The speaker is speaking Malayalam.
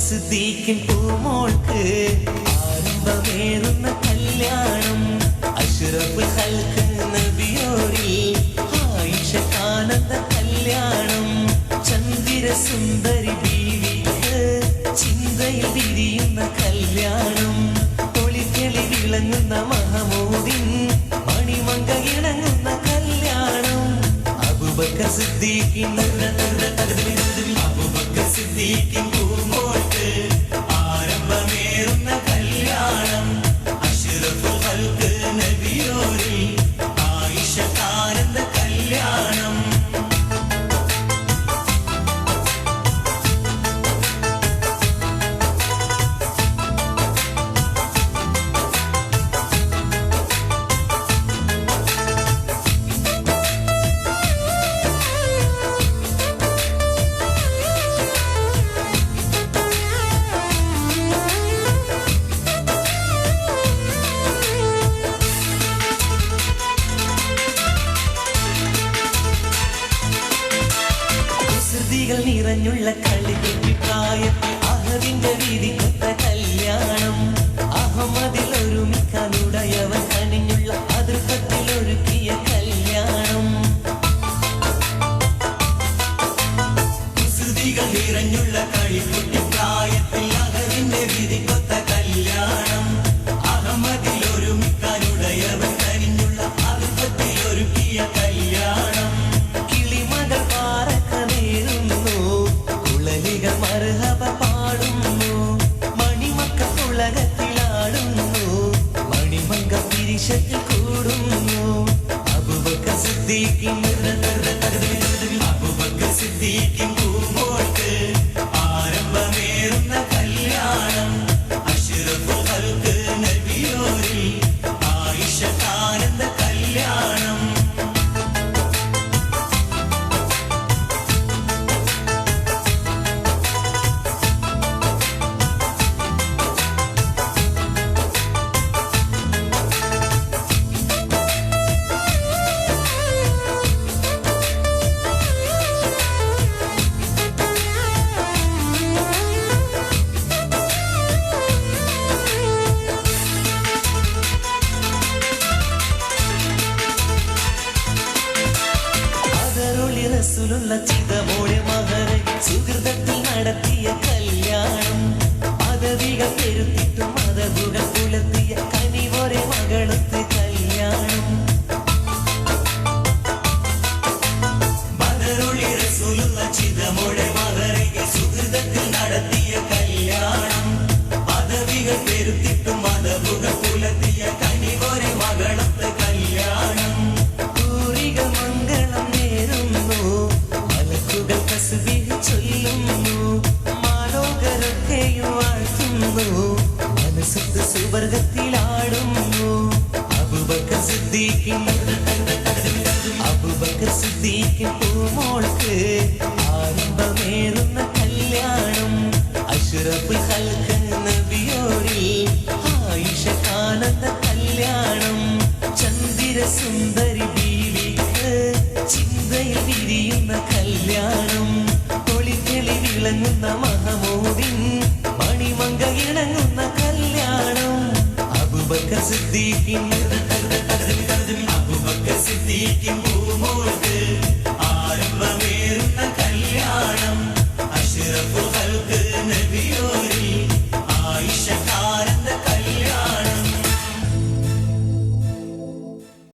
സിദ്ദീഖിൻ പൂമോൾക്ക് ആരംഭമേറുന്ന കല്യാണം അഷ്റഫുൽ ഖൽഖ് നബിയോരിൽ ആയിഷക്കാനന്ദ കല്യാണം ചന്ദ്ര സുന്ദരി ബീവിക്ക് ചിന്തയിൽ വിരിയുന്ന കല്യാണം ഒളിക്കെളി വിളങ്ങുന്ന മഹമൂദിൻ മണിമങ്ക ഇണങ്ങുന്ന കല്യാണം അബൂബക്കർ സിദ്ദീഖിൻ അബൂബക്കർ സിദ്ദീഖിൻ പൂമോൾക്ക് ആരംഭമേറുന്ന കല്യാണം അഷ്റഫുൽ ഖൽഖ് നബിയോരിൽ ആയിഷക്കാനന്ദ കല്യാണം നിറഞ്ഞുള്ള കളികുട്ടി പ്രായത്തിൽ അഹദിന്റെ വീതിക്കൊത്ത കല്യാണം അഹമ്മദിൽ ഒരുമിക്കാനുടയവൻ കനിഞ്ഞുള്ള അതിർപ്പത്തിൽ ഒരുക്കിയ കല്യാണം കുസൃതികൾ നിറഞ്ഞുള്ള കളികുട്ടി പ്രായത്തിൽ അഹദിന്റെ വീതിക്കൊത്ത കല്യാണം അഹമ്മദിൽ ഒരുമിക്കാനുടയവൻ കനിഞ്ഞുള്ള അതിർപ്പത്തിൽ ഒരുക്കിയ കല്യാണം കിളിമകൾ മർഹബ പാടുന്നു മണിമക്ക ഉലകത്തിലാടുന്നു മണിമങ്ക പിരിശത്തിൽ കൂടുന്നു അബൂബക്കർ സിദ്ദീഖിൻ അബൂബക്കർ സിദ്ദീഖിൻ പൂമോൾക്ക് ആരംഭമേറുന്ന കല്യാണം അഷ്റഫുൽ ഖൽഖ് നബിയോരിൽ ആയിഷക്കാനന്ദ കല്യാണം റസൂലുള്ള ചിതമോടെ മഹരെ സുഹൃതത്തിൽ നടത്തിയ കല്യാണം പദവികൾ പെരുത്തിട്ടും മതകുകൾ പുലർത്തിയ കനിവൊരെ മകളത്തെ കല്യാണം മദറുളി റസൂലുള്ള ചിതമോടെ മഹരെ സുഹൃതത്തിൽ നടത്തിയ കല്യാണം പദവികൾ പെരുത്തിട്ടും മതകുകൾ പുലർത്തിയ കനിവൊരെ മകളത്തെ കല്യാണം മനസ്സത്ത് സുവർഗത്തിലാടുന്നു അബൂബക്കർ സിദ്ദീഖിൻ അബൂബക്കർ സിദ്ദീഖിൻ പൂമോൾക്ക് ആരംഭമേറുന്ന കല്യാണം അഷ്റഫുൽ ഖൽഖ് നബിയോരിൽ ആയിഷക്കാനന്ദ കല്യാണം ചന്ദ്ര സുന്ദരി ബീവിക്ക് ചിന്തയിൽ വിരിയുന്ന കല്യാണം ഒളിക്കെളി വിളങ്ങുന്ന മഹമൂദിൻ മണിമങ്ക ഇണങ്ങുന്ന കല്യാണം അബൂബക്കർ സിദ്ദീഖിൻ അബൂബക്കർ സിദ്ദീഖിൻ